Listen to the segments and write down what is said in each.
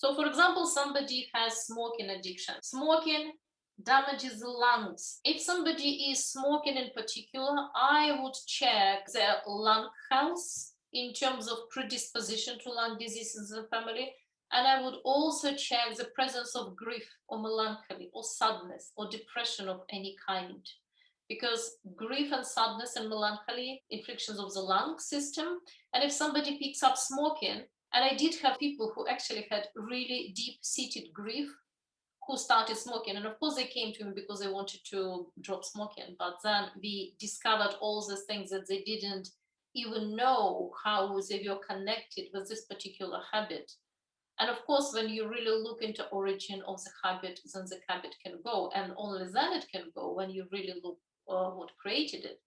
So, for example, somebody has smoking addiction. Smoking damages the lungs. If somebody is smoking in particular, I would check their lung health in terms of predisposition to lung diseases in the family. And I would also check the presence of grief or melancholy or sadness or depression of any kind. Because grief and sadness and melancholy, infections of the lung system. And if somebody picks up smoking, and I did have people who actually had really deep-seated grief who started smoking. And of course, they came to me because they wanted to drop smoking. But then we discovered all the things that they didn't even know how they were connected with this particular habit. And of course, when you really look into origin of the habit, then the habit can go. And only then it can go when you really look what created it.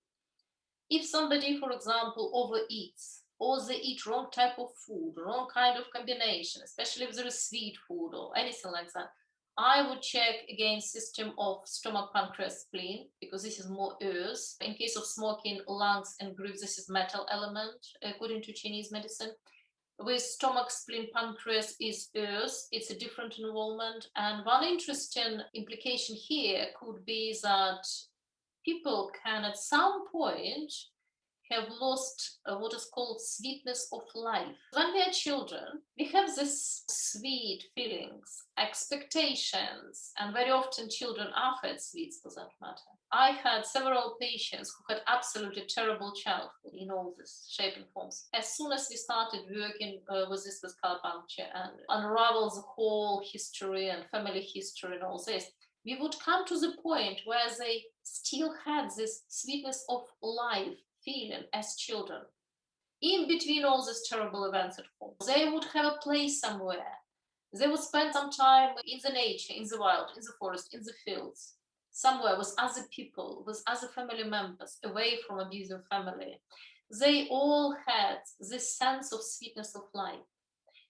If somebody, for example, overeats, or they eat wrong type of food, wrong kind of combination, especially if there is sweet food or anything like that, I would check again system of stomach, pancreas, spleen, because this is more earth. In case of smoking, lungs and grief, this is metal element, according to Chinese medicine. With stomach, spleen, pancreas is earth. It's a different involvement. And one interesting implication here could be that people can at some point have lost what is called sweetness of life. When we are children, we have this sweet feelings, expectations, and very often children are fed sweets for that matter. I had several patients who had absolutely terrible childhood in all these shape and forms. As soon as we started working with this with Colourpuncture and unravel the whole history and family history and all this, we would come to the point where they still had this sweetness of life feeling as children. In between all these terrible events at home, they would have a place somewhere. They would spend some time in the nature, in the wild, in the forest, in the fields, somewhere with other people, with other family members, away from abusive family. They all had this sense of sweetness of life.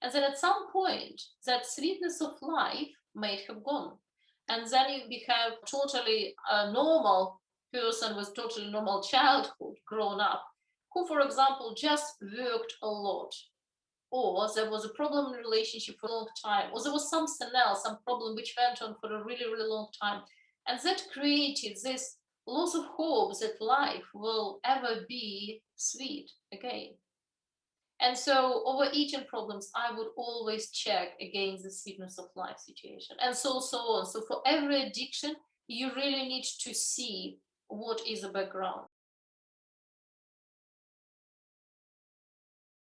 And then at some point, that sweetness of life might have gone. And then we have totally normal person with totally normal childhood grown up, who, for example, just worked a lot, or there was a problem in relationship for a long time, or there was something else, some problem which went on for a really, really long time. And that created this loss of hope that life will ever be sweet again. And so overeating problems, I would always check against the sweetness of life situation, and so on. So for every addiction, you really need to see what is the background.